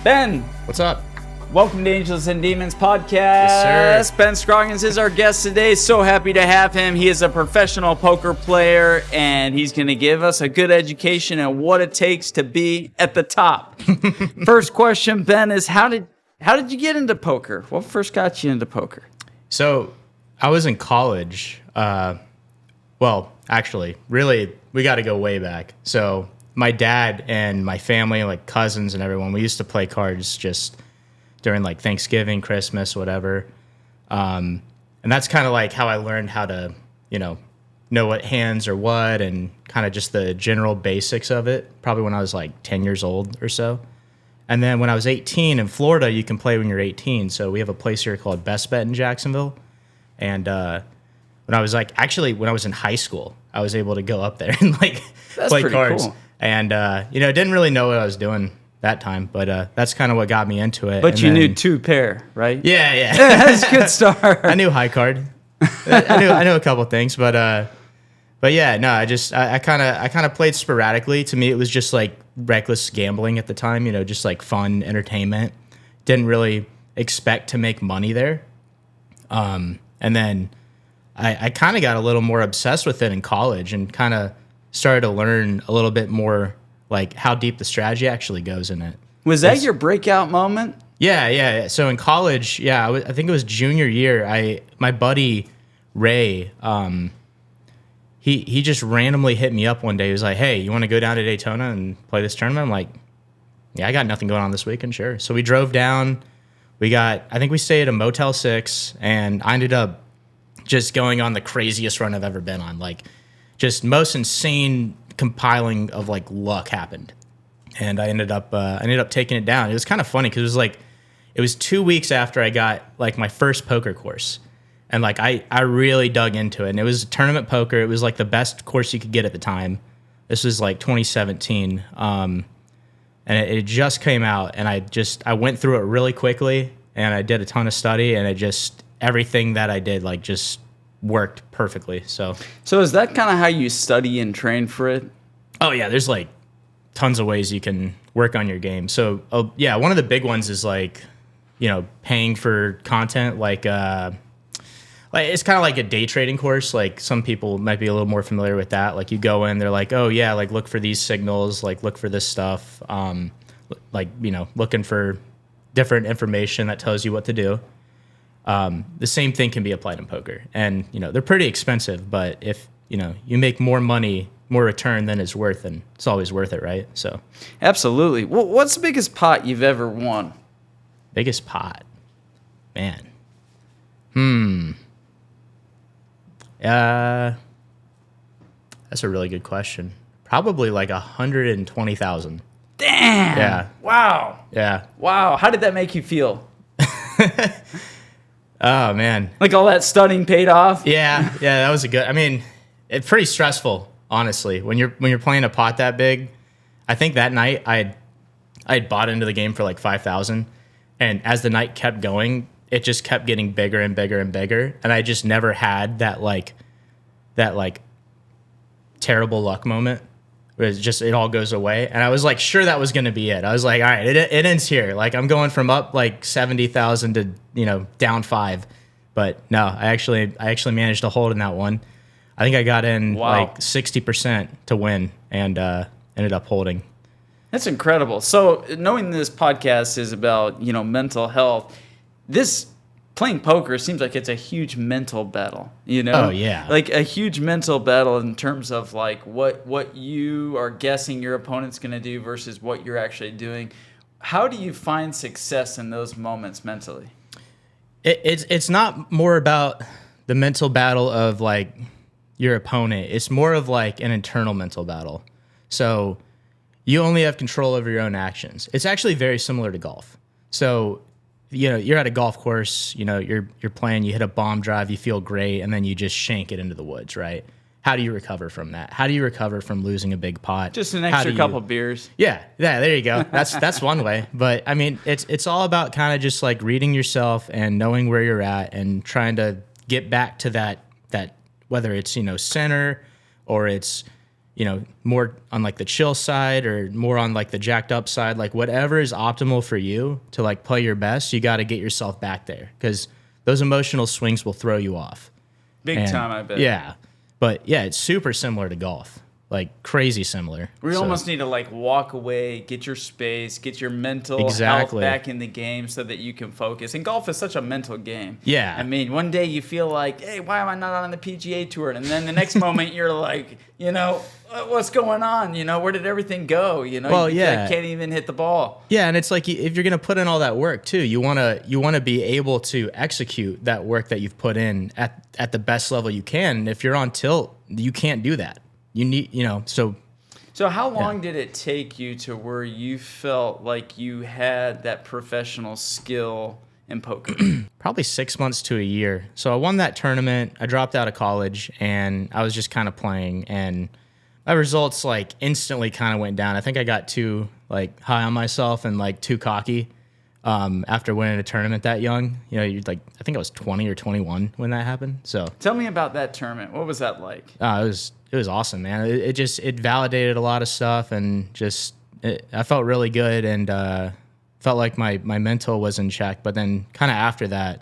Ben, What's up? welcome to Angels and Demons podcast. Yes, sir. Ben Scrogins is our guest today. So happy to have him. He is a professional poker player, and he's going to give us a good education on what it takes to be at the top. First question, Ben, is how did you get into poker? What first got you into poker? So I was in college. Well, actually, really, we got to go way back. So my dad and my family, like cousins and everyone, we used to play cards just during like Thanksgiving, Christmas, whatever. And that's kind of like how I learned how to, know what hands are what and kind of just the general basics of it, probably when I was like 10 years old or so. And then when I was 18 in Florida, you can play when you're 18. So we have a place here called Bestbet in Jacksonville. And when I was in high school, I was able to go up there and That's play pretty cards. cool. And, didn't really know what I was doing that time, but that's kind of what got me into it. But and you then, knew two pair, right? Yeah. That's a good start. I knew high card. I knew a couple things, but yeah, no, I kind of played sporadically. To me, it was just like reckless gambling at the time, just like fun entertainment. Didn't really expect to make money there. And then I kind of got a little more obsessed with it in college and kind of started to learn a little bit more like how deep the strategy actually goes in it. Was that your breakout moment? Yeah. So in college, I think it was junior year. My buddy Ray, he just randomly hit me up one day. He was like, "Hey, you want to go down to Daytona and play this tournament?" I'm like, "Yeah, I got nothing going on this weekend, sure." So we drove down. I think we stayed at a Motel 6, and I ended up just going on the craziest run I've ever been on. Like, just most insane compiling of like luck happened. And I ended up taking it down. It was kind of funny because it was 2 weeks after I got like my first poker course. And like I really dug into it. And it was tournament poker. It was like the best course you could get at the time. This was like 2017. And it just came out, and I went through it really quickly, and I did a ton of study, and everything that I did like just worked perfectly. So is that kind of how you study and train for it? Oh yeah, there's like tons of ways you can work on your game. So one of the big ones is like, paying for content. Like it's kind of like a day trading course. Like some people might be a little more familiar with that. Like you go in, they're like, oh yeah, like look for these signals, like look for this stuff. Looking for different information that tells you what to do. The same thing can be applied in poker, and they're pretty expensive, but if you make more money, more return than it's worth, and it's always worth it, right? So Absolutely. Well, what's the biggest pot you've ever won? biggest pot, man. That's a really good question. Probably like 120,000. Damn. Yeah. Wow. Yeah. Wow. How did that make you feel? Oh man. Like all that studying paid off? Yeah. That was it's pretty stressful, honestly. When you're playing a pot that big. I think that night I had bought into the game for like 5,000, and as the night kept going, it just kept getting bigger and bigger and bigger, and I just never had that terrible luck moment where it all goes away. And I was like sure that was going to be it. I was like, all right, it ends here. Like I'm going from up like 70,000 to down 5. But no, I actually managed to hold in that one. I think I got in like 60% to win, and ended up holding. That's incredible. So knowing this podcast is about, mental health, this playing poker seems like it's a huge mental battle, Oh, yeah. Like a huge mental battle in terms of like what you are guessing your opponent's going to do versus what you're actually doing. How do you find success in those moments mentally? It's not more about the mental battle of like your opponent. It's more of like an internal mental battle. So you only have control over your own actions. It's actually very similar to golf. So you're at a golf course, you're playing, you hit a bomb drive, you feel great, and then you just shank it into the woods, right? How do you recover from that? How do you recover from losing a big pot? Just an extra couple beers. Yeah, there you go. That's one way. But it's all about kind of just like reading yourself and knowing where you're at and trying to get back to that whether it's center or it's more on like the chill side or more on like the jacked up side, like whatever is optimal for you to like play your best, you got to get yourself back there because those emotional swings will throw you off. Big time, I bet. Yeah. But yeah, it's super similar to golf. Like crazy similar. We almost need to like walk away, get your space, get your mental health back in the game so that you can focus. And golf is such a mental game. Yeah. I mean, one day you feel like, hey, why am I not on the PGA Tour? And then the next moment you're like, what's going on? Where did everything go? Well, you feel like can't even hit the ball. Yeah, and it's like if you're going to put in all that work too, you want to be able to execute that work that you've put in at the best level you can. And if you're on tilt, you can't do that. You need, So how long did it take you to where you felt like you had that professional skill in poker? Probably 6 months to a year. So I won that tournament. I dropped out of college, and I was just kind of playing, and my results like instantly kind of went down. I think I got too like high on myself and like too cocky after winning a tournament that young. You're like, I think I was 20 or 21 when that happened. So tell me about that tournament. What was that like? It was awesome, man. It validated a lot of stuff, and I felt really good, and felt like my mental was in check. But then kind of after that,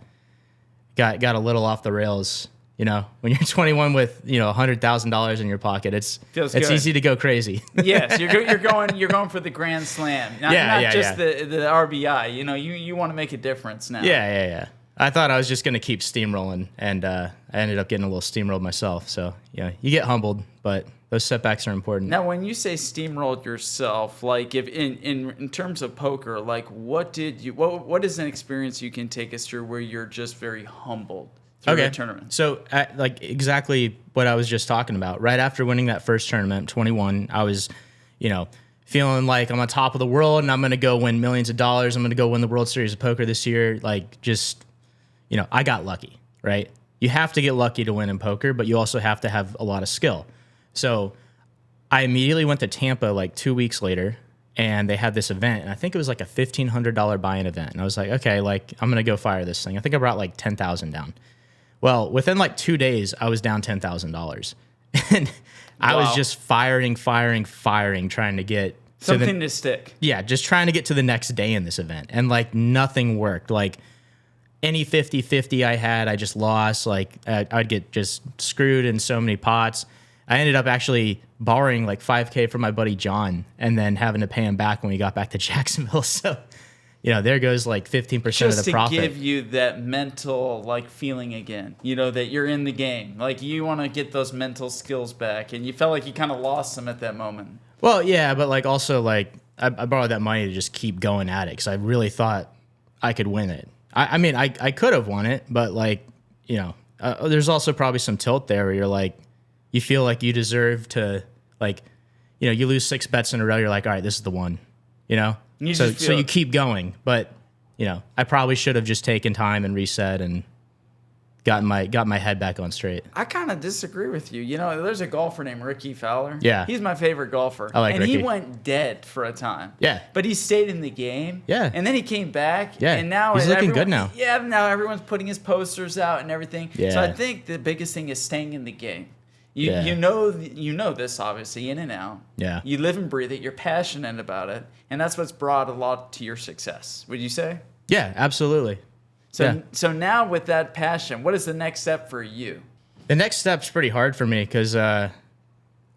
got a little off the rails. When you're 21 with $100,000 in your pocket, it's easy to go crazy. Yes, you're going for the grand slam, not just the RBI. You want to make a difference now. Yeah. I thought I was just going to keep steamrolling, and I ended up getting a little steamrolled myself. So, you get humbled, but those setbacks are important. Now, when you say steamrolled yourself, like if in terms of poker, like what is an experience you can take us through where you're just very humbled through the tournament? So, like exactly what I was just talking about. Right after winning that first tournament, 21, I was, feeling like I'm on top of the world and I'm going to go win millions of dollars. I'm going to go win the World Series of Poker this year. Like just... I got lucky, right? You have to get lucky to win in poker, but you also have to have a lot of skill. So I immediately went to Tampa like 2 weeks later, and they had this event, and I think it was like a $1,500 buy-in event. And I was like, okay, like I'm going to go fire this thing. I think I brought like 10,000 down. Well, within like 2 days, I was down $10,000. And I was just firing, trying to get something to stick. Yeah, just trying to get to the next day in this event. And like nothing worked. Like any 50-50 I had, I just lost. Like I'd get just screwed in so many pots. I ended up actually borrowing like $5,000 from my buddy John and then having to pay him back when we got back to Jacksonville. So, there goes like 15% of the profit. Just to give you that mental like feeling again, that you're in the game. Like you want to get those mental skills back, and you felt like you kind of lost them at that moment. Well, yeah, but like also like I borrowed that money to just keep going at it because I really thought I could win it. I mean, I could have won it, but like, there's also probably some tilt there where you're like, you feel like you deserve to, like, you lose 6 bets in a row. You're like, all right, this is the one, So you keep going. But, I probably should have just taken time and reset and got my head back on straight. I kind of disagree with you. There's a golfer named Ricky Fowler. Yeah. He's my favorite golfer. I like Ricky. And he went dead for a time. Yeah. But he stayed in the game. Yeah. And then he came back. Yeah. And now he's looking good now. Yeah, now everyone's putting his posters out and everything. Yeah. So I think the biggest thing is staying in the game. You know this obviously in and out. Yeah. You live and breathe it. You're passionate about it, and that's what's brought a lot to your success. Would you say? Yeah, absolutely. So now with that passion, what is the next step for you? The next step's pretty hard for me because I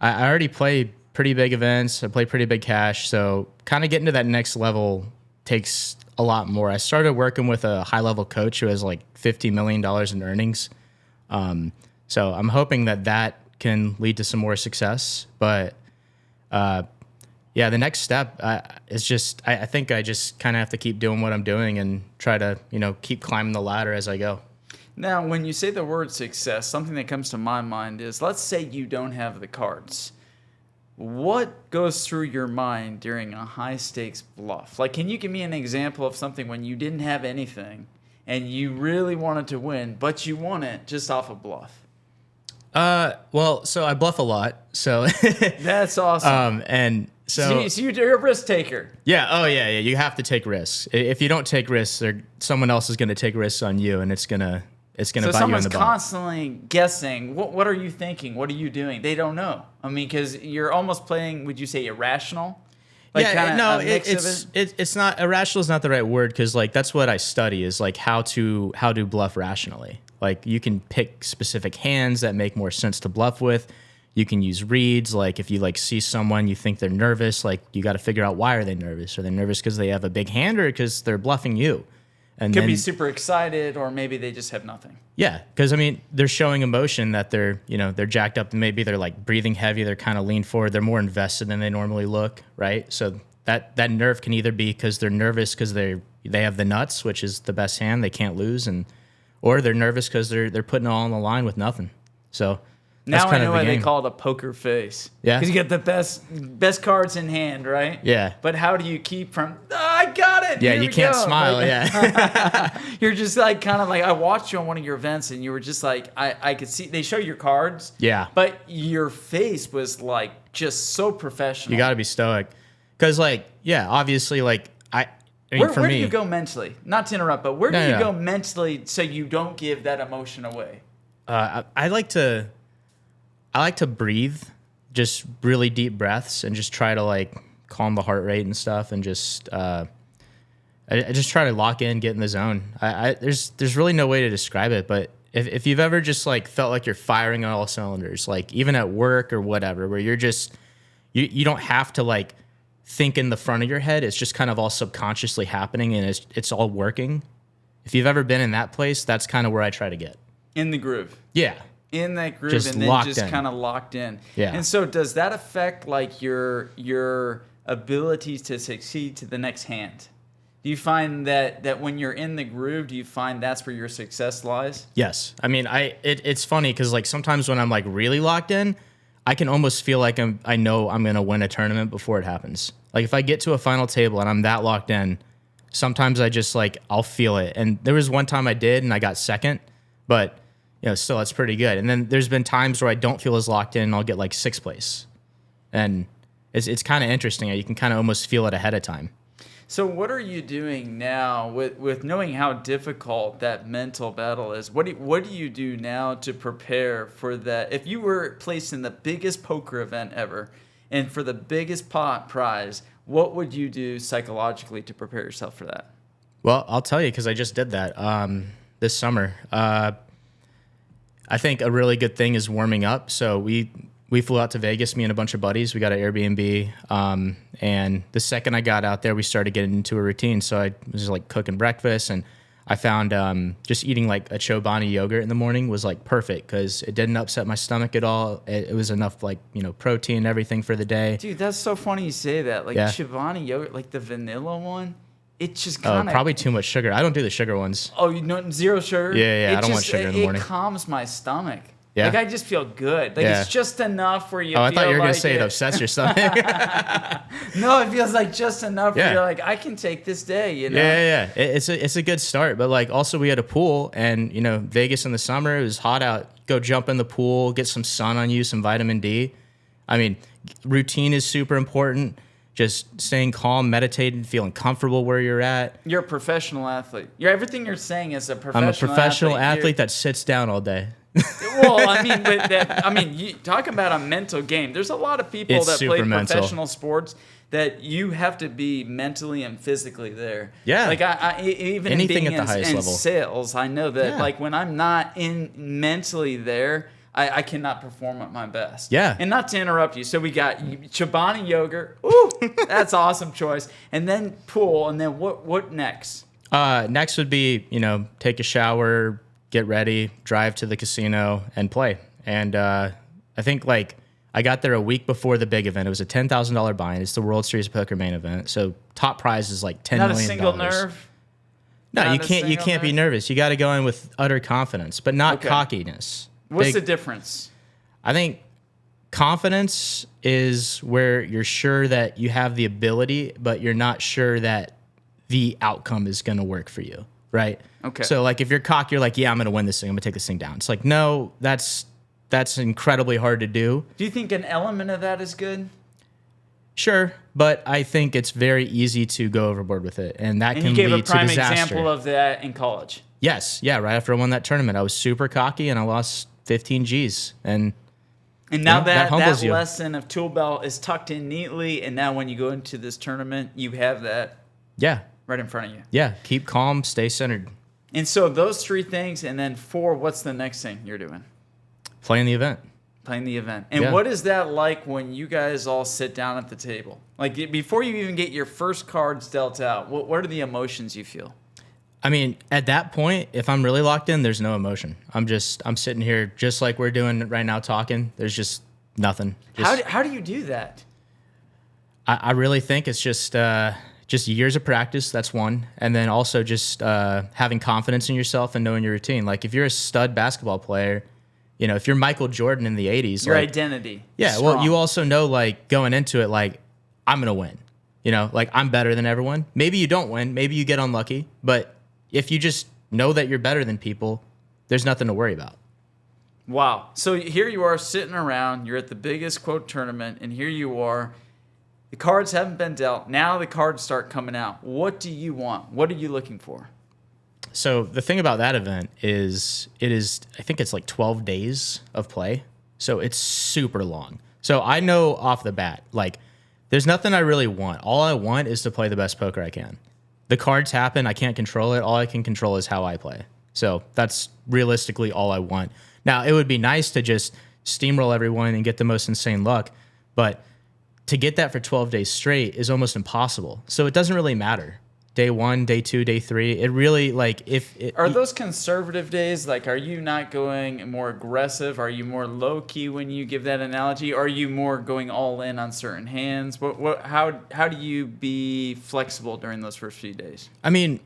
already play pretty big events. I play pretty big cash. So kind of getting to that next level takes a lot more. I started working with a high-level coach who has like $50 million in earnings. So I'm hoping that can lead to some more success. But the next step is just I think I just kind of have to keep doing what I'm doing and try to, keep climbing the ladder as I go. Now, when you say the word success, something that comes to my mind is, let's say you don't have the cards. What goes through your mind during a high-stakes bluff? Like, can you give me an example of something when you didn't have anything and you really wanted to win, but you won it just off a bluff? Well, so I bluff a lot. So that's awesome. And so you're a risk taker. Yeah. Oh, yeah. You have to take risks. If you don't take risks, someone else is going to take risks on you, and it's gonna it's going to So bite you in someone's the butt. constantly guessing. What are you thinking? What are you doing? They don't know. I mean, because you're almost playing. Would you say irrational? Like no, a mix of it? it's not irrational is not the right word because like that's what I study is like how to bluff rationally. Like you can pick specific hands that make more sense to bluff with. You can use reads. Like if you like see someone you think they're nervous, like you got to figure out why are they nervous? Are they nervous because they have a big hand or because they're bluffing you? And Could then, be super excited, or maybe they just have nothing. yeah, because I mean they're showing emotion that they're they're jacked up and maybe they're like breathing heavy. They're kind of lean forward. They're more invested than they normally look, right? So that nerve can either be because they're nervous because they have the nuts, which is the best hand they can't lose, or they're nervous because they're putting it all on the line with nothing. So that's Now I kind know of the why they game. call it a poker face. Yeah. Because you get the best cards in hand, right? Yeah. But how do you keep from? Oh, I got it. Yeah, Here you we can't go." smile. Like, Yeah. You're just like kind of like I watched you on one of your events, and you were just like I could see they show your cards. Yeah. But your face was like just so professional. You got to be stoic. Because, like, yeah, obviously, like, I mean, Where, for where me, do you go mentally? Not to interrupt, but where do No, you no. go mentally so you don't give that emotion away? I like to breathe, just really deep breaths, and just try to like calm the heart rate and stuff, and just I just try to lock in, get in the zone. There's really no way to describe it, but if you've ever just like felt like you're firing on all cylinders, like even at work or whatever, where you're just you don't have to like think in the front of your head, it's just kind of all subconsciously happening and it's all working. If you've ever been in that place, that's kind of where I try to get. In the groove. Yeah. In that groove, Just and then locked just in. kind of locked in. Yeah. And so does that affect like your ability to succeed to the next hand? Do you find that when you're in the groove, do you find that's where your success lies? Yes. I mean, it's funny because like sometimes when I'm like really locked in, I can almost feel like I know I'm gonna win a tournament before it happens. Like if I get to a final table and I'm that locked in, sometimes I just like I'll feel it. And there was one time I did and I got second, but still that's pretty good. And then there's been times where I don't feel as locked in and I'll get like sixth place. And it's kind of interesting. You can kind of almost feel it ahead of time. So what are you doing now with knowing how difficult that mental battle is? What do you do now to prepare for that? If you were placed in the biggest poker event ever and for the biggest pot prize, what would you do psychologically to prepare yourself for that? Well, I'll tell you because I just did that this summer. I think a really good thing is warming up. So we flew out to Vegas, me and a bunch of buddies. We got an Airbnb. And the second I got out there, we started getting into a routine. So I was like cooking breakfast, and I found just eating like a Chobani yogurt in the morning was like perfect because it didn't upset my stomach at all. It was enough like, protein and everything for the day. Dude, that's so funny you say that. Like Yeah. Chobani yogurt, like the vanilla one, it just kind Oh, of... probably too much sugar. I don't do the sugar ones. Oh, you know, zero sugar? Yeah, It I don't want sugar in the morning. It calms my stomach. Yeah? Like, I just feel good. Like, Yeah. it's just enough where you Oh, I feel thought you were like going to say it upsets your stomach. No, it feels like just enough where Yeah. you're like, I can take this day, Yeah. It's a good start, but like also we had a pool, and Vegas in the summer, it was hot out. Go jump in the pool, get some sun on you, some vitamin D. I mean, routine is super important. Just staying calm, meditating, feeling comfortable where you're at. You're a professional athlete. Everything you're saying is a I'm professional a professional athlete. athlete that sits down all day. Well, I mean, you talk about a mental game. There's a lot of people It's that play super mental. professional sports that you have to be mentally and physically there. Yeah. Like even Anything being at the highest in level. sales, I know that Yeah. like when I'm not in mentally there, I cannot perform at my best. Yeah. And not to interrupt you, so we got Chobani yogurt. Ooh, that's awesome choice. And then pool, and then what next? Next would be, take a shower, get ready, drive to the casino, and play. And I think like I got there a week before the big event. It was a $10,000 buy-in. It's the World Series of Poker main event. So top prize is like $10 Not million. a single nerve. No, Not you a can't. You single can't be nerve? nervous. You got to go in with utter confidence, but not Okay. cockiness. What's Big- the difference? I think confidence is where you're sure that you have the ability, but you're not sure that the outcome is going to work for you, right? Okay. So like if you're cocky, you're like, yeah, I'm going to win this thing. I'm going to take this thing down. It's like, no, that's incredibly hard to do. Do you think an element of that is good? Sure, but I think it's very easy to go overboard with it, and that And can you gave lead a prime to disaster. example of that in college. Yes. Yeah. Right after I won that tournament, I was super cocky and I lost 15 G's. And now that humbles you. lesson of tool belt is tucked in neatly, and now when you go into this tournament, you have that right in front of you. Yeah. Keep calm, stay centered. And so those 3 things, and then 4, what's the next thing you're doing? Playing the event. Playing the event. And what is that like when you guys all sit down at the table? Like before you even get your first cards dealt out, what are the emotions you feel? I mean, at that point, if I'm really locked in, there's no emotion. I'm sitting here just like we're doing right now talking. There's just nothing. How do you do that? I really think it's just years of practice. That's one. And then also just having confidence in yourself and knowing your routine. Like if you're a stud basketball player, you know, if you're Michael Jordan in the 80s. Your identity. Yeah, strong. well, you also know, like, going into it, like, I'm going to win. You know, like, I'm better than everyone. Maybe you don't win. Maybe you get unlucky. But if you just know that you're better than people, there's nothing to worry about. Wow. So here you are sitting around. You're at the biggest, quote, tournament. And here you are. The cards haven't been dealt. Now the cards start coming out. What do you want? What are you looking for? So the thing about that event is I think it's like 12 days of play. So it's super long. So I know off the bat, like, there's nothing I really want. All I want is to play the best poker I can. The cards happen. I can't control it. All I can control is how I play. So that's realistically all I want. Now, it would be nice to just steamroll everyone and get the most insane luck. But to get that for 12 days straight is almost impossible. So it doesn't really matter. Day 1, day 2, day 3. It really, like, are those conservative days? Like, are you not going more aggressive? Are you more low key when you give that analogy? Are you more going all in on certain hands? How do you be flexible during those first few days? I mean,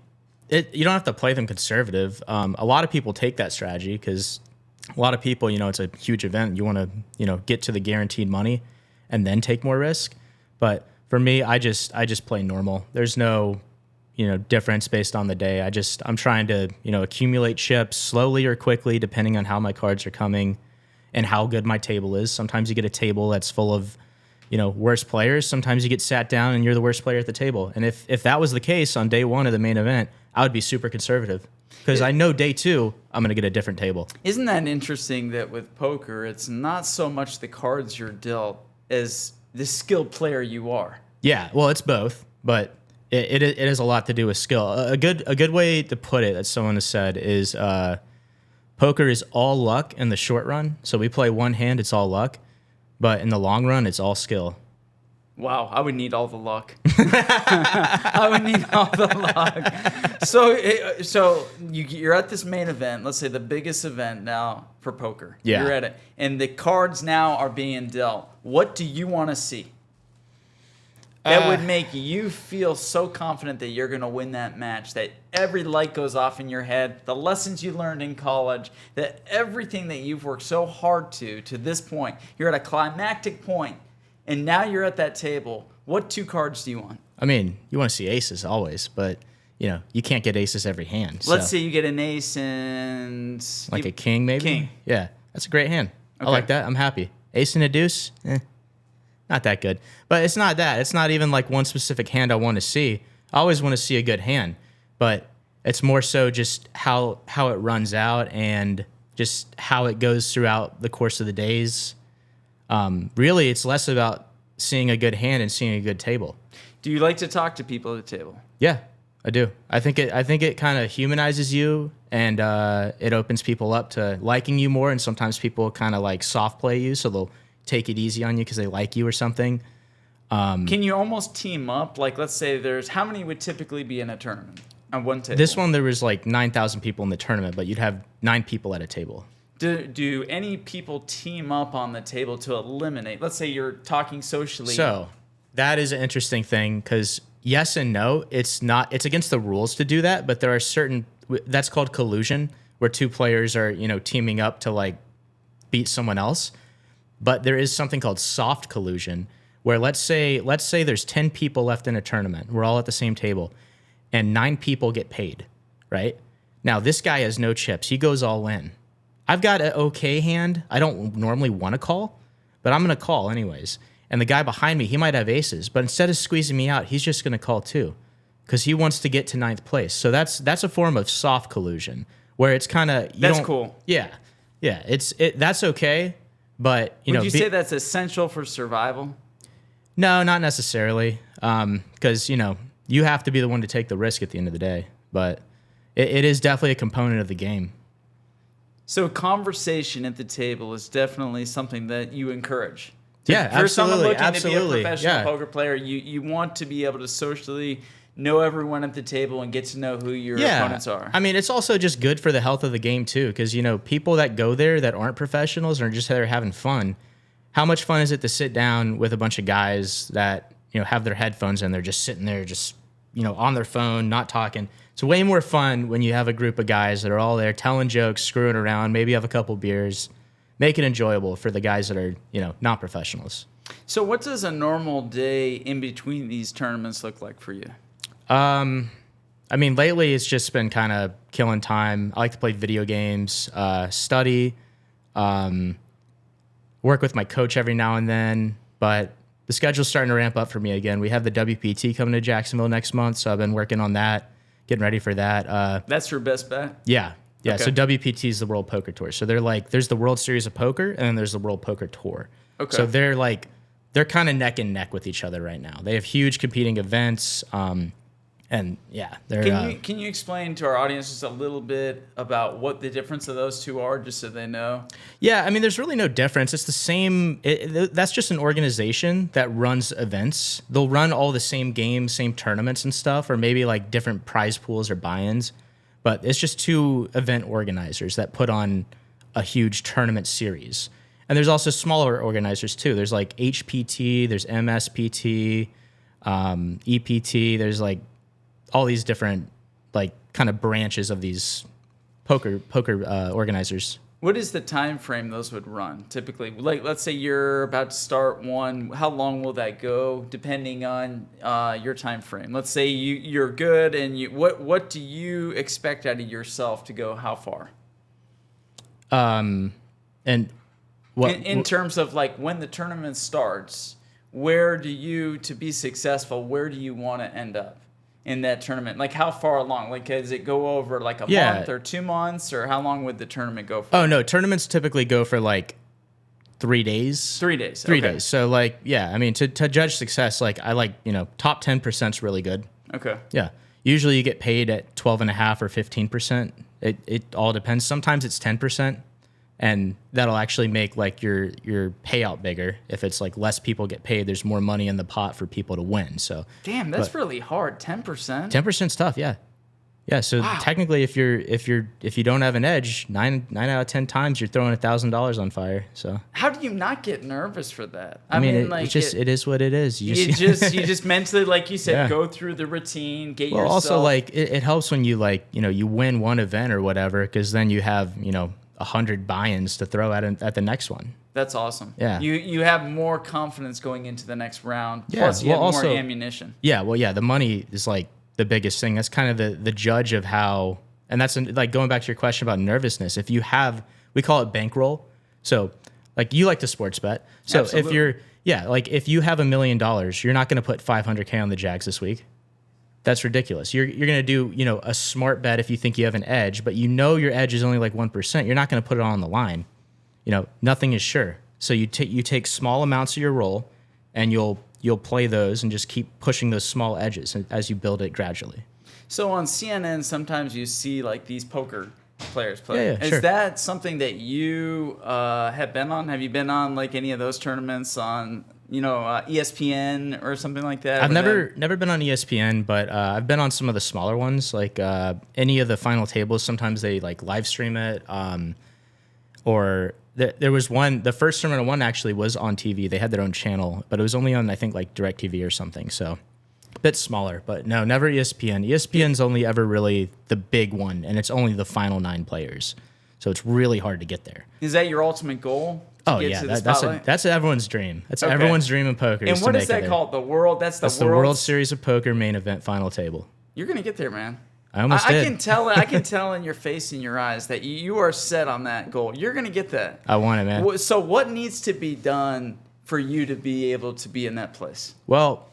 you don't have to play them conservative. A lot of people take that strategy because a lot of people, you know, it's a huge event. You want to, you know, get to the guaranteed money and then take more risk. But for me, I just play normal. There's no, you know, difference based on the day. I'm trying to, you know, accumulate chips slowly or quickly, depending on how my cards are coming and how good my table is. Sometimes you get a table that's full of, you know, worse players. Sometimes you get sat down and you're the worst player at the table. And if that was the case on day 1 of the main event, I would be super conservative because I know day 2, I'm going to get a different table. Isn't that interesting that with poker, it's not so much the cards you're dealt as the skilled player you are? Yeah, well, it's both, but it has a lot to do with skill. A good way to put it that someone has said is poker is all luck in the short run. So we play one hand, it's all luck, but in the long run, it's all skill. Wow, I would need all the luck. I would need all the luck. So you're at this main event, let's say the biggest event now for poker. Yeah. You're at it, and the cards now are being dealt. What do you want to see that would make you feel so confident that you're going to win that match, that every light goes off in your head, the lessons you learned in college, that everything that you've worked so hard to this point, you're at a climactic point, and now you're at that table. What 2 cards do you want? I mean, you want to see aces always, but, you know, you can't get aces every hand. Let's say you get an ace and... Like a king, maybe? King. Yeah, that's a great hand. Okay. I like that. I'm happy. Ace and a deuce? Not that good. But it's not that. It's not even like one specific hand I want to see. I always want to see a good hand. But it's more so just how it runs out and just how it goes throughout the course of the days. Really, it's less about seeing a good hand and seeing a good table. Do you like to talk to people at the table? Yeah, I do. I think it kind of humanizes you and it opens people up to liking you more. And sometimes people kind of like soft play you, so they'll take it easy on you because they like you or something. Can you almost team up? Like, let's say how many would typically be in a tournament on one table? This one, there was like 9,000 people in the tournament, but you'd have 9 people at a table. Do any people team up on the table to eliminate? Let's say you're talking socially. So that is an interesting thing because yes and no. It's against the rules to do that, but there are certain, that's called collusion, where 2 players are, you know, teaming up to like beat someone else. But there is something called soft collusion, where let's say there's 10 people left in a tournament. We're all at the same table, and 9 people get paid, right? Now, this guy has no chips. He goes all in. I've got an okay hand. I don't normally want to call, but I'm going to call anyways. And the guy behind me, he might have aces, but instead of squeezing me out, he's just going to call too because he wants to get to ninth place. So that's a form of soft collusion where it's kind of that's cool. Yeah, yeah. That's okay, but would you say that's essential for survival? No, not necessarily, because you have to be the one to take the risk at the end of the day. But it is definitely a component of the game. So conversation at the table is definitely something that you encourage. Yeah, for someone looking absolutely. to be a professional poker player, you want to be able to socially know everyone at the table and get to know who your opponents are. I mean, it's also just good for the health of the game too, because people that go there that aren't professionals or just there having fun. How much fun is it to sit down with a bunch of guys that have their headphones and they're just sitting there, just on their phone, not talking? It's way more fun when you have a group of guys that are all there telling jokes, screwing around, maybe have a couple beers, make it enjoyable for the guys that are not professionals. So what does a normal day in between these tournaments look like for you? I mean, lately it's just been kind of killing time. I like to play video games, study, work with my coach every now and then, but the schedule's starting to ramp up for me again. We have the WPT coming to Jacksonville next month, so I've been working on that, getting ready for that. That's for Best Bet? Yeah. Yeah, Okay. So WPT is the World Poker Tour. So they're like, there's the World Series of Poker, and then there's the World Poker Tour. Okay. So they're kind of neck and neck with each other right now. They have huge competing events, and yeah, they're. Can you explain to our audience just a little bit about what the difference of those two are, just so they know? Yeah, I mean, there's really no difference. It's the same. That's just an organization that runs events. They'll run all the same games, same tournaments and stuff, or maybe like different prize pools or buy-ins. But it's just two event organizers that put on a huge tournament series. And there's also smaller organizers too. There's like HPT, there's MSPT, EPT. There's like all these different like kind of branches of these poker organizers. What is the time frame those would run typically? Like, let's say you're about to start one. How long will that go, depending on your time frame? Let's say you're good, and what do you expect out of yourself to go how far? And what in terms of like when the tournament starts, to be successful, where do you want to end up in that tournament? Like how far along? Like does it go over like a month or 2 months, or how long would the tournament go for? Oh no, tournaments typically go for like 3 days. 3 days. 3 days. So like, yeah, I mean to judge success, like I like, top 10% is really good. Okay. Yeah. Usually you get paid at 12.5 or 15%. It all depends. Sometimes it's 10%. And that'll actually make like your payout bigger. If it's like less people get paid, there's more money in the pot for people to win. So damn, that's really hard. 10%. 10%'s tough, yeah. Yeah. So technically, if you don't have an edge, nine out of 10 times you're throwing $1,000 on fire. So how do you not get nervous for that? I mean it is what it is. You just mentally, like you said, go through the routine, get yourself. Also like it helps when you like you win one event or whatever, because then you have 100 buy-ins to throw at the next one. That's awesome. Yeah. You have more confidence going into the next round. Yeah. Plus you have more ammunition. Yeah. Well, yeah. The money is like the biggest thing. That's kind of the judge of how. And that's like going back to your question about nervousness. If you have, we call it bankroll. So like you like to sports bet. So Absolutely. if you have $1 million, you're not going to put 500K on the Jags this week. That's ridiculous. You're going to do, a smart bet if you think you have an edge, but your edge is only like 1%. You're not going to put it on the line. Nothing is sure. So you take small amounts of your roll, and you'll play those and just keep pushing those small edges as you build it gradually. So on CNN, sometimes you see like these poker players play. Yeah, Is sure. that something that you have been on? Have you been on like any of those tournaments on ESPN or something like that? I've never been on ESPN, but I've been on some of the smaller ones, like any of the final tables. Sometimes they like live stream it, or there was one. The first tournament I won actually was on TV. They had their own channel, but it was only on I think like DirecTV or something. So a bit smaller, but no, never ESPN. ESPN's only ever really the big one, and it's only the final 9 players. So it's really hard to get there. Is that your ultimate goal? Oh yeah, that's everyone's dream. That's Okay. everyone's dream in poker. And what is that called? The world? That's the World Series of Poker main event final table. You're gonna get there, man. I almost did. I can tell in your face and your eyes that you are set on that goal. You're gonna get that. I want it, man. So what needs to be done for you to be able to be in that place? Well,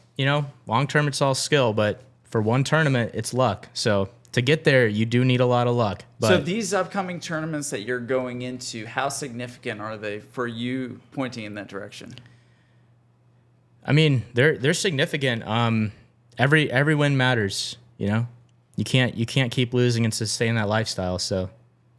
long term it's all skill, but for one tournament, it's luck. So to get there, you do need a lot of luck. But so these upcoming tournaments that you're going into, how significant are they for you pointing in that direction? I mean, they're significant. Every win matters. You know, you can't keep losing and sustain that lifestyle. So,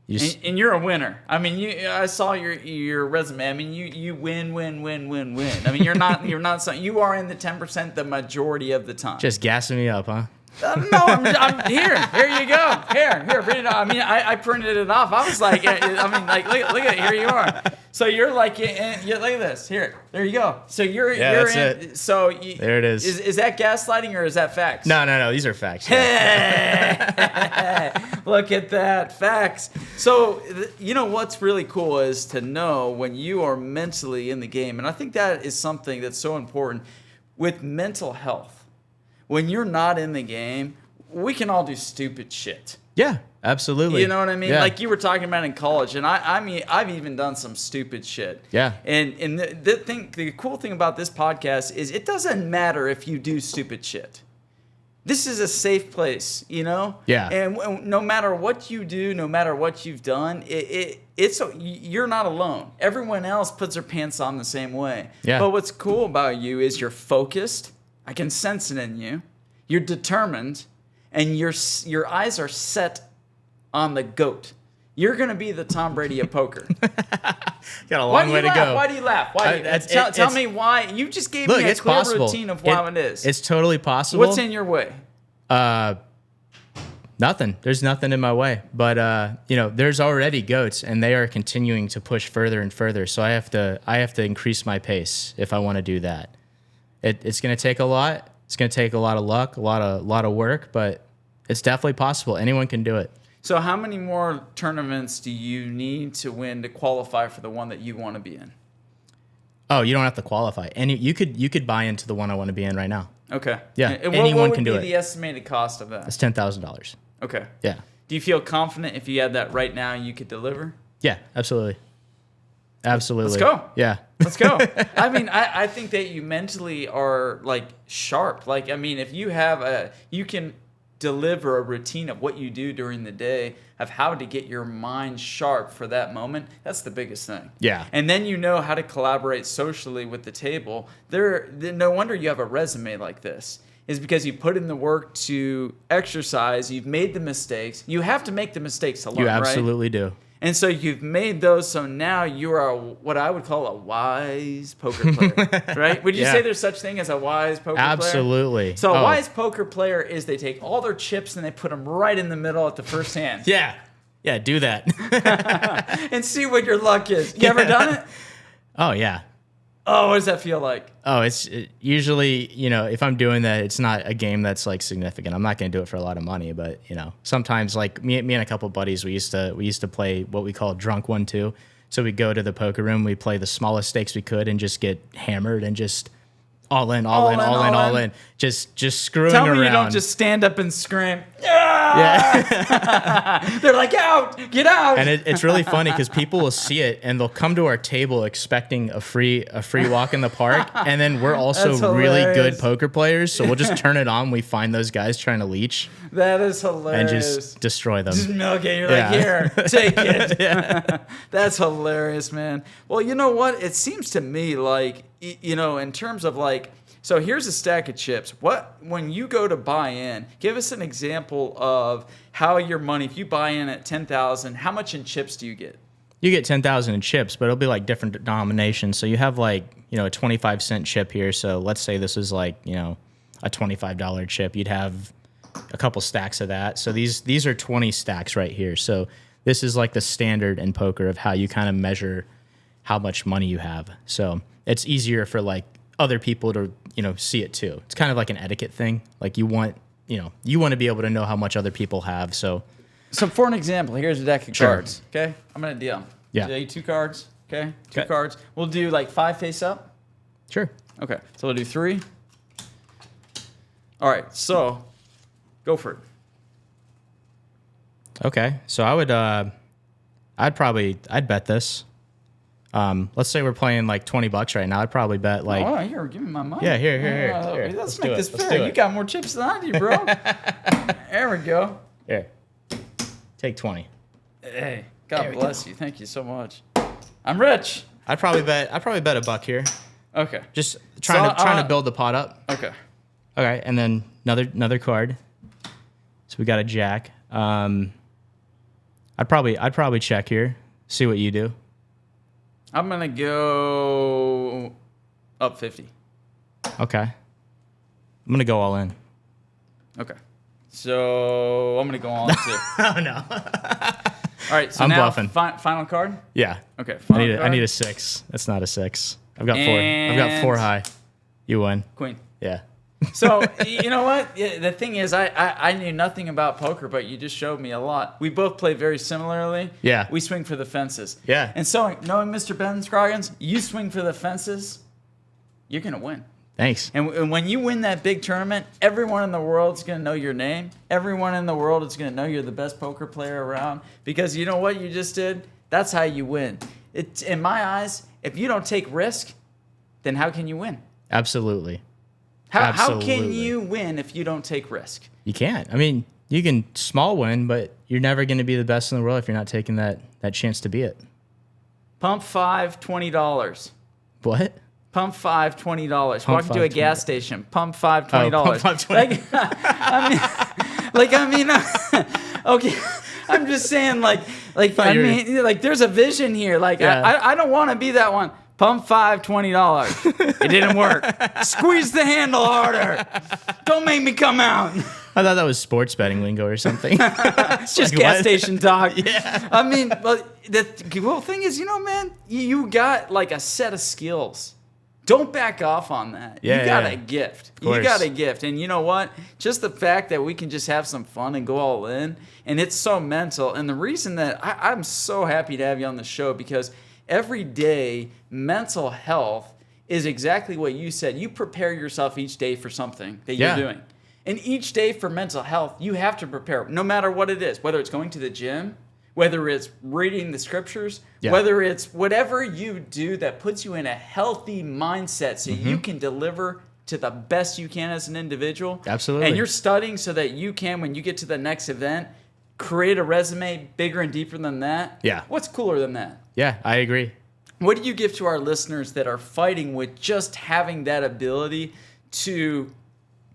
and you're a winner. I mean, I saw your resume. I mean, you win. I mean, you are in the 10% the majority of the time. Just gassing me up, huh? No, I'm here. Here you go. Here, read it out. I mean, I printed it off. I was like, look at it. Here you are. So you're like, look at this. Here, there you go. So you're that's in. it. So there it is. Is that gaslighting or is that facts? No. These are facts. Look at that, facts. So you know what's really cool is to know when you are mentally in the game, and I think that is something that's so important with mental health. When you're not in the game, we can all do stupid shit. Yeah, absolutely. You know what I mean? Yeah. Like you were talking about in college, and I mean, I've even done some stupid shit. Yeah. And the cool thing about this podcast is it doesn't matter if you do stupid shit. This is a safe place, you know? Yeah. And no matter what you do, no matter what you've done, you're not alone. Everyone else puts their pants on the same way. Yeah. But what's cool about you is you're focused. I can sense it in you. You're determined, and your eyes are set on the GOAT. You're going to be the Tom Brady of poker. Got a long way to go. Why do you laugh? Tell me why. You just gave me a clear routine of why it is. It's totally possible. What's in your way? Nothing. There's nothing in my way. But there's already GOATs, and they are continuing to push further and further. So I have to increase my pace if I want to do that. It's going to take a lot. It's going to take a lot of luck, a lot of work, but it's definitely possible. Anyone can do it. So how many more tournaments do you need to win to qualify for the one that you want to be in? Oh, you don't have to qualify. You could buy into the one I want to be in right now. Okay. Yeah. And anyone can do it. What would be the estimated cost of that? It's $10,000. Okay. Yeah. Do you feel confident if you had that right now you could deliver? Yeah, absolutely. Absolutely. Let's go. Yeah. Let's go. I mean, I think that you mentally are like sharp. Like, I mean, if you have you can deliver a routine of what you do during the day, of how to get your mind sharp for that moment. That's the biggest thing. Yeah. And then you know how to collaborate socially with the table. No wonder you have a resume like this. Is because you put in the work to exercise. You've made the mistakes. You have to make the mistakes to learn, You absolutely right? do. And so you've made those, so now you are what I would call a wise poker player, right? Would you say there's such thing as a wise poker player? Absolutely. So a wise poker player is they take all their chips and they put them right in the middle at the first hand. Yeah. Yeah, do that. And see what your luck is. You ever done it? Oh, yeah. Oh, what does that feel like? Oh, usually, if I'm doing that, it's not a game that's like significant. I'm not going to do it for a lot of money, but sometimes like me and a couple of buddies, we used to play what we call drunk 1-2. So we go to the poker room, we play the smallest stakes we could, and just get hammered and just all in, just screwing around. Tell me you don't just stand up and scream. Yeah. They're like, get out. And it's really funny because people will see it and they'll come to our table expecting a free walk in the park, and then we're also really good poker players, so we'll just turn it on. We find those guys trying to leech. That is hilarious. And just destroy them. Just milk it. You're like, here, take it. That's hilarious, man. Well, you know what? It seems to me like, in terms of like, so here's a stack of chips. When you go to buy in, give us an example of how your money, if you buy in at 10,000, how much in chips do you get? You get 10,000 in chips, but it'll be like different denominations. So you have like, a 25-cent chip here. So let's say this is like, a $25 chip. You'd have a couple stacks of that. So these are 20 stacks right here. So this is like the standard in poker of how you kind of measure how much money you have. So it's easier for like other people to, see it too. It's kind of like an etiquette thing. Like you want to be able to know how much other people have. So for an example, here's a deck of cards. Okay. I'm going to deal. Yeah. Deal you 2 cards. Okay. 2 cards. We'll do like 5 face up. Sure. Okay. So we'll do 3. All right. So go for it. Okay. So I would, I'd bet this. Let's say we're playing like $20 right now. I'd probably bet like. Oh, here, give me my money. Yeah, here. Let's make this fair. You got more chips than I do, bro. There we go. Here, take 20. Hey, God bless you. Thank you so much. I'm rich. I'd probably bet $1 here. Okay. Just trying to build the pot up. Okay. Okay, and then another card. So we got a jack. I'd probably check here. See what you do. I'm gonna go up 50. Okay. I'm gonna go all in. Okay. So I'm gonna go on too. Oh no. All right. So I'm now bluffing. Final card. Yeah. Okay. I need a 6. That's not a 6. I've got 4. I've got 4 high. You win. Queen. Yeah. So you know what? The thing is, I knew nothing about poker, but you just showed me a lot. We both play very similarly. Yeah. We swing for the fences. Yeah. And so knowing Mr. Ben Scrogins, you swing for the fences, you're gonna win. Thanks. And when you win that big tournament, everyone in the world is going to know your name. Everyone in the world is going to know you're the best poker player around. Because you know what you just did? That's how you win. It's, in my eyes, if you don't take risk, then how can you win? Absolutely. How can you win if you don't take risk? You can't. I mean, you can small win, but you're never going to be the best in the world if you're not taking that chance to be it. Pump 5, $20. What? Pump 5, $20. Walk into a gas station. Pump 5, $20. Pump 5, 20. Okay. I'm just saying, there's a vision here. Like, yeah. I don't want to be that one. Pump 5, $20. It didn't work. Squeeze the handle harder. Don't make me come out. I thought that was sports betting lingo or something. It's just gas station talk. Yeah. I mean, but the cool thing is, man, you got like a set of skills. Don't back off on that. Yeah, you got a gift. You got a gift. And you know what? Just the fact that we can just have some fun and go all in, and it's so mental. And the reason that I'm so happy to have you on the show, because every day, mental health is exactly what you said. You prepare yourself each day for something that you're doing. And each day for mental health, you have to prepare, no matter what it is, whether it's going to the gym, whether it's reading the scriptures, whether it's whatever you do that puts you in a healthy mindset so you can deliver to the best you can as an individual. Absolutely. And you're studying so that you can, when you get to the next event, create a resume bigger and deeper than that. Yeah. What's cooler than that? Yeah, I agree. What do you give to our listeners that are fighting with just having that ability to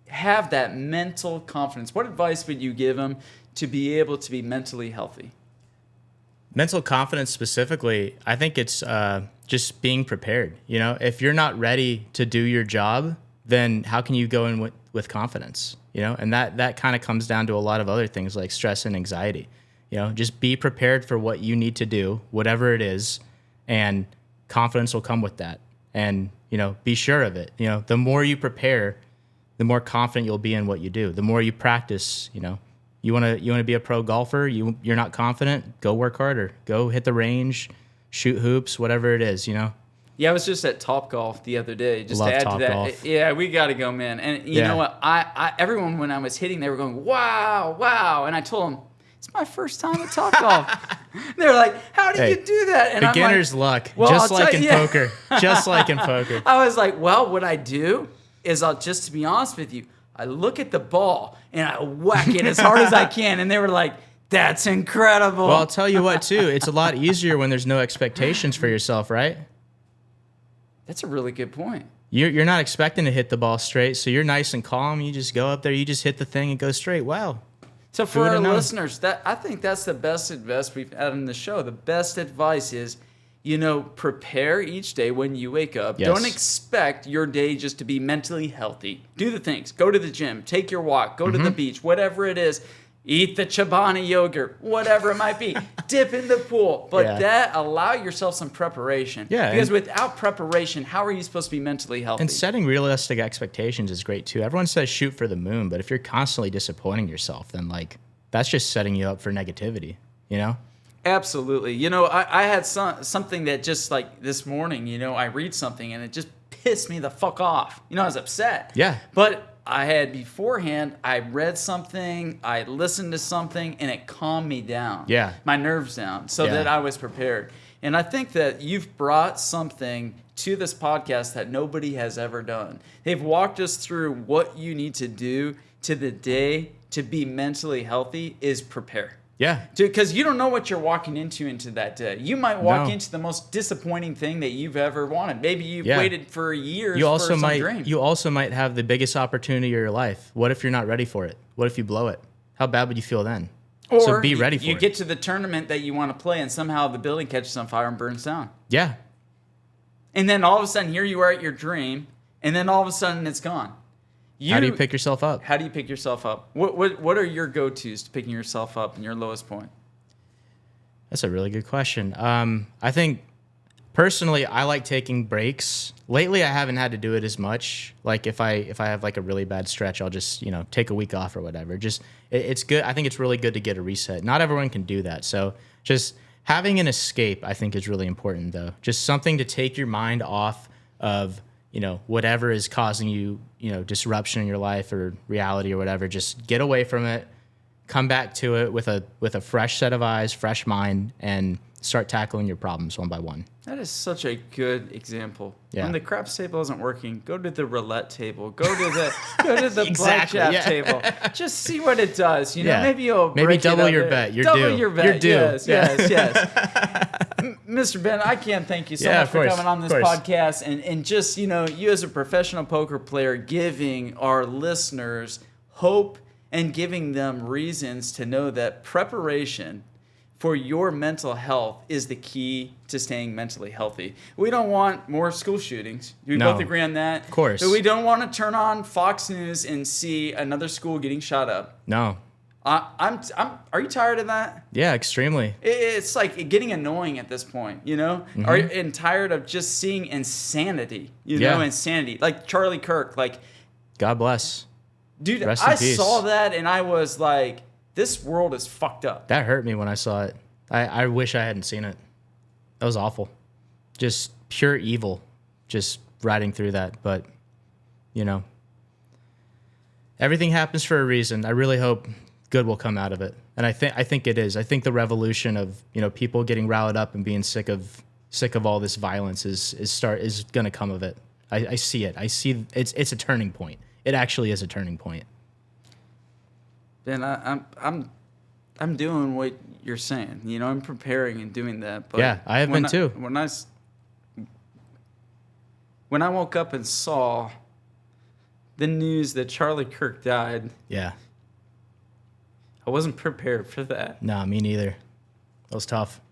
have that mental confidence? What advice would you give them to be able to be mentally healthy? Mental confidence specifically, I think it's just being prepared. If you're not ready to do your job, then how can you go in with confidence? And that kind of comes down to a lot of other things like stress and anxiety. Just be prepared for what you need to do, whatever it is, and confidence will come with that. And, be sure of it. The more you prepare, the more confident you'll be in what you do. The more you practice, you want to be a pro golfer, you're not confident, go work harder. Go hit the range, shoot hoops, whatever it is, Yeah, I was just at Topgolf the other day. Just Love to add to that, Topgolf. Yeah, we got to go, man. And you know what? Everyone when I was hitting, they were going, "Wow, wow!" And I told them, "It's my first time at Topgolf." They're like, "How did you do that?" And beginner's I'm like, luck, well, just I'll like tell in you. poker, just like in poker. I was like, "Well, what I do is to be honest with you, I look at the ball and I whack it as hard as I can." And they were like, "That's incredible." Well, I'll tell you what, too. It's a lot easier when there's no expectations for yourself, right? That's a really good point. You're not expecting to hit the ball straight, so you're nice and calm. You just go up there, you just hit the thing and go straight. Wow. So for our listeners, I think that's the best advice we've had on the show. The best advice is, prepare each day when you wake up. Yes. Don't expect your day just to be mentally healthy. Do the things. Go to the gym. Take your walk. Go to the beach. Whatever it is. Eat the Chobani yogurt. Whatever it might be. Dip in the pool. But allow yourself some preparation. Yeah. Because without preparation, how are you supposed to be mentally healthy? And setting realistic expectations is great, too. Everyone says shoot for the moon, but if you're constantly disappointing yourself, then, that's just setting you up for negativity, Absolutely. I had something that just this morning, I read something and it just pissed me the fuck off. I was upset. Yeah. But I had beforehand, I read something, I listened to something, and it calmed me down. Yeah. My nerves down so that I was prepared. And I think that you've brought something to this podcast that nobody has ever done. They've walked us through what you need to do to the day to be mentally healthy is prepare. Yeah. Because you don't know what you're walking into that day. You might walk into the most disappointing thing that you've ever wanted. Maybe you've waited for years for some dream. You also might have the biggest opportunity of your life. What if you're not ready for it? What if you blow it? How bad would you feel then? Or so be ready for it. You get to the tournament that you want to play and somehow the building catches on fire and burns down. Yeah. And then all of a sudden here you are at your dream and then all of a sudden it's gone. How do you pick yourself up? How do you pick yourself up? What are your go-tos to picking yourself up in your lowest point? That's a really good question. I think personally, I like taking breaks. Lately, I haven't had to do it as much. Like if I have like a really bad stretch, I'll just take a week off or whatever. It's good. I think it's really good to get a reset. Not everyone can do that. So just having an escape, I think, is really important though. Just something to take your mind off of whatever is causing you disruption in your life or reality or whatever. Just get away from it. Come back to it with a fresh set of eyes, fresh mind, and start tackling your problems one by one. That is such a good example. Yeah. When the craps table isn't working, go to the roulette table. Go to the blackjack table. Just see what it does. Maybe double your bet. Double your bet. You're due. Yes. Mr. Ben, I can't thank you so much for coming on this podcast and just you as a professional poker player giving our listeners hope and giving them reasons to know that preparation for your mental health is the key to staying mentally healthy. We don't want more school shootings. We both agree on that. Of course. But we don't want to turn on Fox News and see another school getting shot up. No. Are you tired of that? Yeah, extremely. It's like getting annoying at this point, Mm-hmm. And tired of just seeing insanity, insanity. Like Charlie Kirk, like God bless. Dude, Rest in I peace. saw that and I was like, this world is fucked up. That hurt me when I saw it. I wish I hadn't seen it. That was awful. Just pure evil, just riding through that. But, everything happens for a reason. I really hope good will come out of it. And I think it is. I think the revolution of, people getting riled up and being sick of all this violence is going to come of it. I see it. I see it's a turning point. It actually is a turning point. Ben, I'm doing what you're saying. I'm preparing and doing that. But yeah, I have been too. When I woke up and saw the news that Charlie Kirk died, yeah, I wasn't prepared for that. Nah, me neither. That was tough.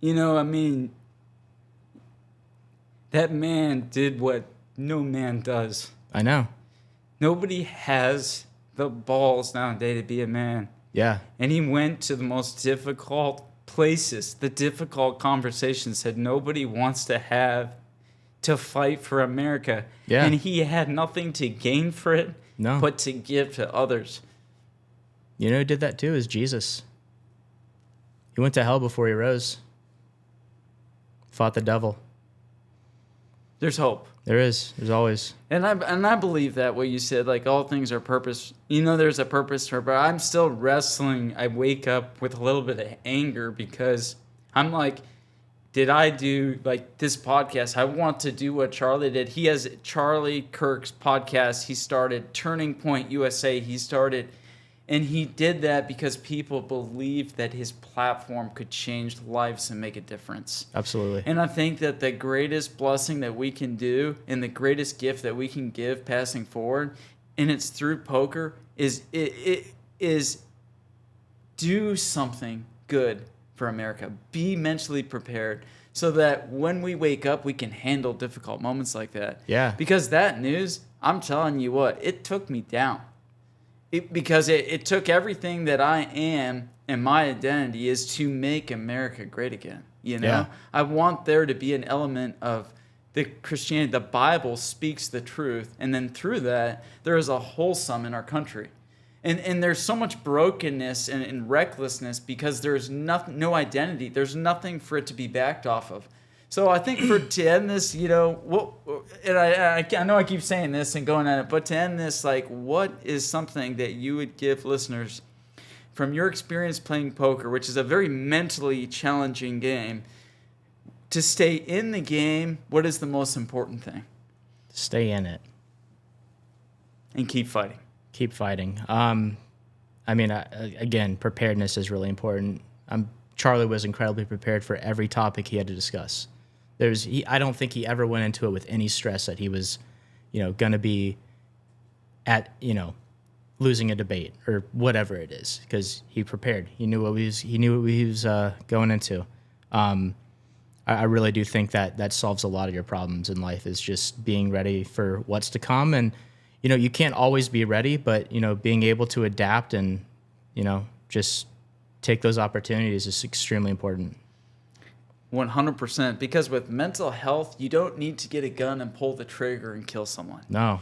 That man did what no man does. I know. Nobody has the balls nowadays to be a man. Yeah. And he went to the most difficult places, the difficult conversations that nobody wants to have to fight for America. Yeah. And he had nothing to gain for it, but to give to others. You know who did that too is Jesus. He went to hell before he rose. Fought the devil. There's hope. There is. There's always. And I believe that what you said, like all things are purpose. There's a purpose for it, but I'm still wrestling. I wake up with a little bit of anger because I'm like, did I do like this podcast? I want to do what Charlie did. He has Charlie Kirk's podcast. He started Turning Point USA. And he did that because people believed that his platform could change lives and make a difference. Absolutely. And I think that the greatest blessing that we can do and the greatest gift that we can give passing forward, and it's through poker, is do something good for America. Be mentally prepared so that when we wake up, we can handle difficult moments like that. Yeah. Because that news, I'm telling you what, it took me down. Because it took everything that I am and my identity is to make America great again. Yeah. I want there to be an element of the Christianity. The Bible speaks the truth, and then through that, there is a wholesome in our country. And there's so much brokenness and recklessness because there's no identity. There's nothing for it to be backed off of. So I think to end this, and I know I keep saying this and going at it, but to end this, like, what is something that you would give listeners from your experience playing poker, which is a very mentally challenging game, to stay in the game, what is the most important thing? Stay in it. And keep fighting. Keep fighting. Again, preparedness is really important. Charlie was incredibly prepared for every topic he had to discuss. I don't think he ever went into it with any stress that he was, going to be at, losing a debate or whatever it is, because he prepared. He knew what he was going into. I really do think that solves a lot of your problems in life, is just being ready for what's to come. And, you can't always be ready, but, being able to adapt and, just take those opportunities is extremely important. 100%. Because with mental health, you don't need to get a gun and pull the trigger and kill someone. No.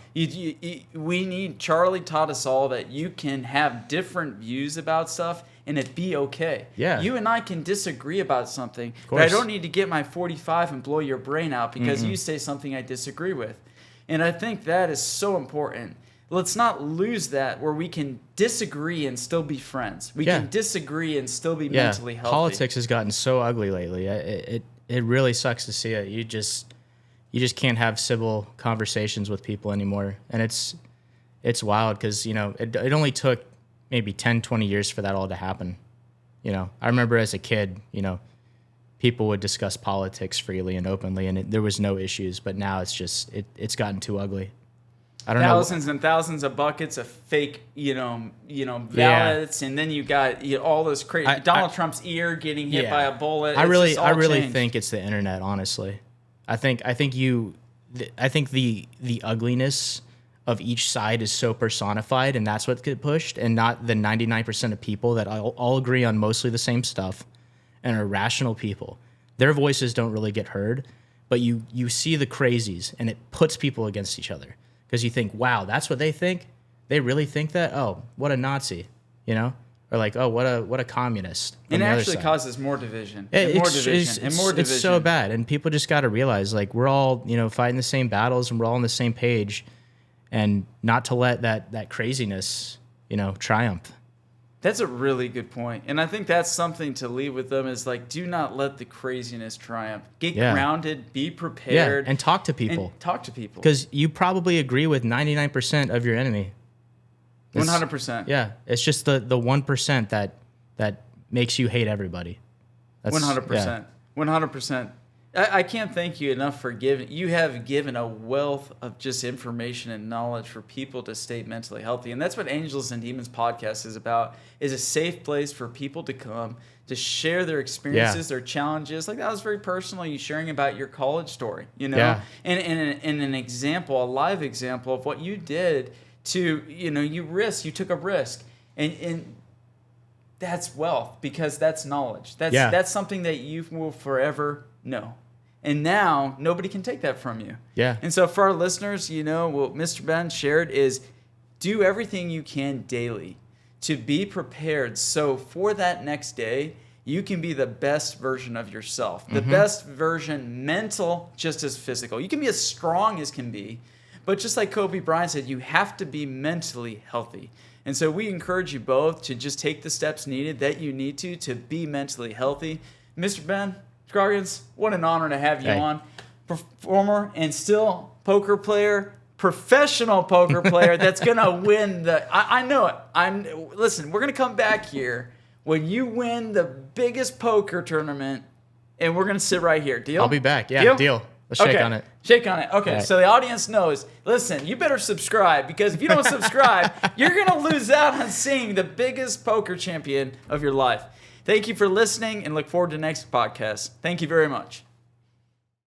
Charlie taught us all that you can have different views about stuff and it be okay. Yeah. You and I can disagree about something, but I don't need to get my 45 and blow your brain out because you say something I disagree with. And I think that is so important. Let's not lose that, where we can disagree and still be friends. We can disagree and still be mentally healthy. Politics has gotten so ugly lately. It really sucks to see it. You just can't have civil conversations with people anymore. And it's wild because, it only took maybe 10, 20 years for that all to happen. I remember as a kid, people would discuss politics freely and openly, and there was no issues. But now it's gotten too ugly. I don't thousands and thousands of buckets of fake, ballots, and then you got all this crazy. Donald Trump's ear getting hit by a bullet. I really think it's the internet. Honestly, I think the ugliness of each side is so personified, and that's what gets pushed, and not the 99% of people that all agree on mostly the same stuff and are rational people. Their voices don't really get heard, but you see the crazies, and it puts people against each other. Because you think, wow, that's what they think? They really think that? Oh, what a Nazi, Or like, oh, what a communist. And it actually causes more division. It's so bad. And people just got to realize, like, we're all, fighting the same battles and we're all on the same page, and not to let that craziness, triumph. That's a really good point. And I think that's something to leave with them is, like, do not let the craziness triumph. Get grounded, be prepared. And talk to people. Because you probably agree with 99% of your enemy. 100%. Yeah. It's just the 1% that makes you hate everybody. 100%. 100%. I can't thank you enough for giving. You have given a wealth of just information and knowledge for people to stay mentally healthy. And that's what Angels and Demons podcast is about, is a safe place for people to come to share their experiences, their challenges. Like, that was very personal, you sharing about your college story, And an example, a live example of what you did to, you took a risk. And that's wealth, because that's knowledge. That's something that you will forever know. And now nobody can take that from you. Yeah. And so for our listeners, what Mr. Ben shared is do everything you can daily to be prepared. So for that next day, you can be the best version of yourself, the best version, mental, just as physical. You can be as strong as can be, but just like Kobe Bryant said, you have to be mentally healthy. And so we encourage you both to just take the steps needed that you need to be mentally healthy. Mr. Ben Scrogins, what an honor to have you on. Performer and still poker player, professional poker player that's going to win I know it. Listen, we're going to come back here when you win the biggest poker tournament, and we're going to sit right here. Deal? I'll be back. Yeah, deal. Let's shake on it. Shake on it. Okay, so the audience knows. Listen, you better subscribe, because if you don't subscribe, you're going to lose out on seeing the biggest poker champion of your life. Thank you for listening, and look forward to the next podcast. Thank you very much.